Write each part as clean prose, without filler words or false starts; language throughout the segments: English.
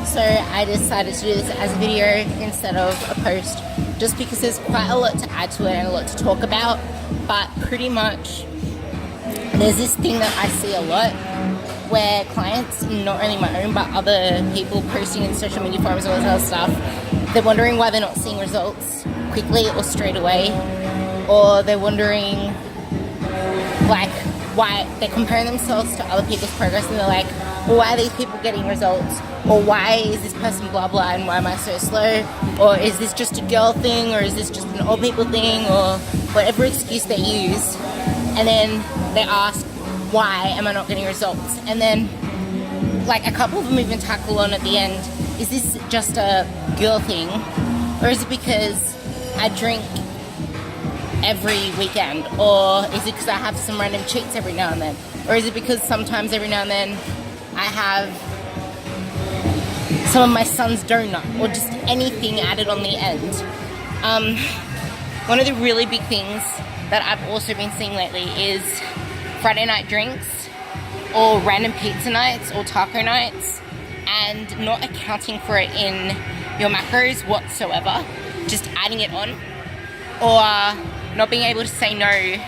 So I decided to do this as a video instead of a post, just because there's quite a lot to add to it and a lot to talk about. But pretty much there's this thing that I see a lot where clients, not only my own but other people posting in social media forums and all this other stuff, they're wondering why they're not seeing results quickly or straight away, or they're wondering like why they're comparing themselves to other people's progress, and they're like, well, why are these people getting results, or why is this person blah blah, and why am I so slow, or is this just a girl thing, or is this just an old people thing, or whatever excuse they use. And then they ask, why am I not getting results? And then like a couple of them even tackle on at the end, is this just a girl thing, or is it because I drink every weekend, or is it because I have some random cheats every now and then, or is it because sometimes every now and then I have some of my son's donut, or just anything added on the end. One of the really big things that I've also been seeing lately is Friday night drinks, or random pizza nights, or taco nights, and not accounting for it in your macros whatsoever, just adding it on, or not being able to say no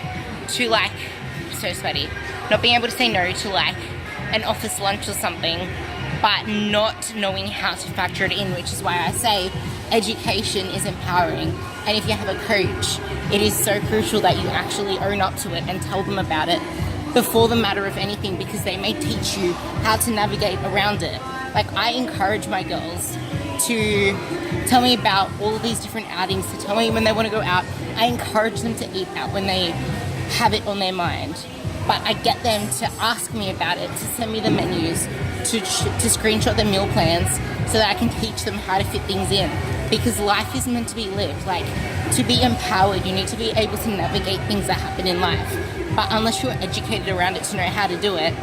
to, like, so sweaty, not being able to say no to like an office lunch or something, but not knowing how to factor it in, which is why I say education is empowering. And if you have a coach, it is so crucial that you actually own up to it and tell them about it before the matter of anything, because they may teach you how to navigate around it. Like, I encourage my girls to tell me about all of these different outings, to tell me when they want to go out. I encourage them to eat out when they have it on their mind. But I get them to ask me about it, to send me the menus, to screenshot the meal plans, so that I can teach them how to fit things in. Because life is meant to be lived. Like, to be empowered, you need to be able to navigate things that happen in life. But unless you're educated around it to know how to do it,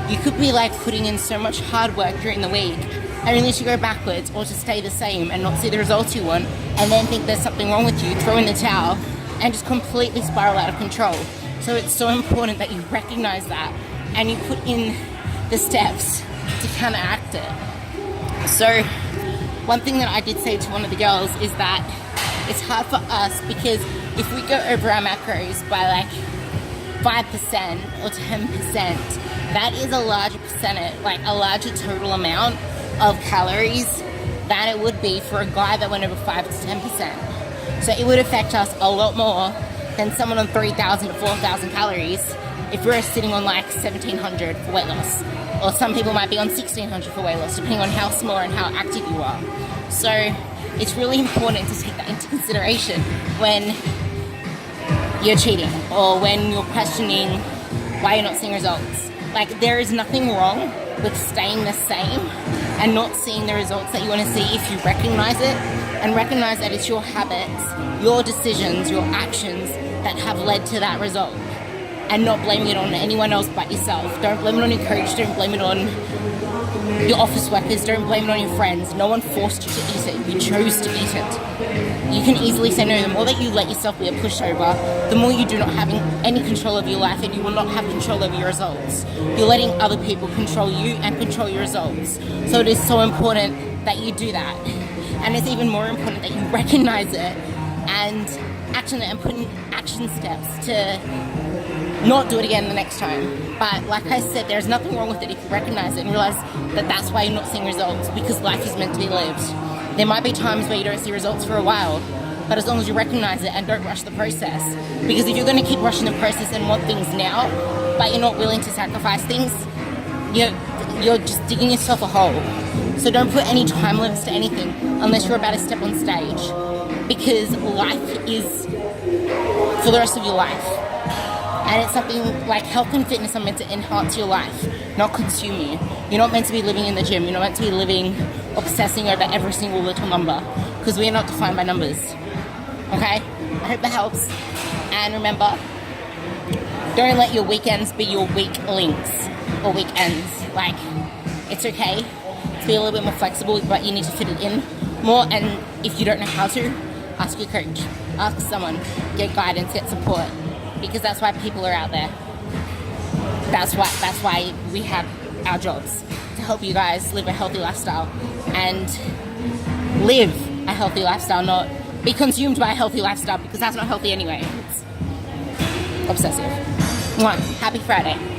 you could be like putting in so much hard work during the week, only to go backwards or to stay the same and not see the results you want, and then think there's something wrong with you, throw in the towel, and just completely spiral out of control. So it's so important that you recognize that and you put in the steps to counteract it. So one thing that I did say to one of the girls is that it's hard for us, because if we go over our macros by like 5% or 10%, that is a larger percentage, like a larger total amount of calories than it would be for a guy that went over 5 to 10%. So it would affect us a lot more than someone on 3,000 to 4,000 calories if we're sitting on like 1,700 for weight loss. Or some people might be on 1,600 for weight loss, depending on how small and how active you are. So it's really important to take that into consideration when you're cheating, or when you're questioning why you're not seeing results. Like, there is nothing wrong with staying the same and not seeing the results that you want to see if you recognize it, and recognize that it's your habits, your decisions, your actions that have led to that result, and not blaming it on anyone else but yourself. Don't blame it on your coach, don't blame it on your office workers, don't blame it on your friends. No one forced you to eat it, you chose to eat it. You can easily say no. The more that you let yourself be a pushover, the more you do not have any control of your life, and you will not have control over your results. You're letting other people control you and control your results. So it is so important that you do that. And it's even more important that you recognize it and action it, and put in action steps to not do it again the next time. But like I said, there's nothing wrong with it if you recognize it and realize that that's why you're not seeing results, because life is meant to be lived. There might be times where you don't see results for a while, but as long as you recognize it and don't rush the process. Because if you're going to keep rushing the process and want things now, but you're not willing to sacrifice things, you're just digging yourself a hole. So don't put any time limits to anything unless you're about to step on stage, because life is for the rest of your life. And it's something like health and fitness are meant to enhance your life, not consume you. You're not meant to be living in the gym. You're not meant to be living, obsessing over every single little number, because we are not defined by numbers. Okay? I hope that helps. And remember, don't let your weekends be your weak links or weekends. Like, it's okay to be a little bit more flexible, but you need to fit it in more. And if you don't know how to, ask your coach, ask someone, get guidance, get support. Because that's why people are out there. That's why we have our jobs, to to help you guys live a healthy lifestyle and live a healthy lifestyle, not be consumed by a healthy lifestyle, because that's not healthy anyway. It's obsessive. Mwah. Happy Friday.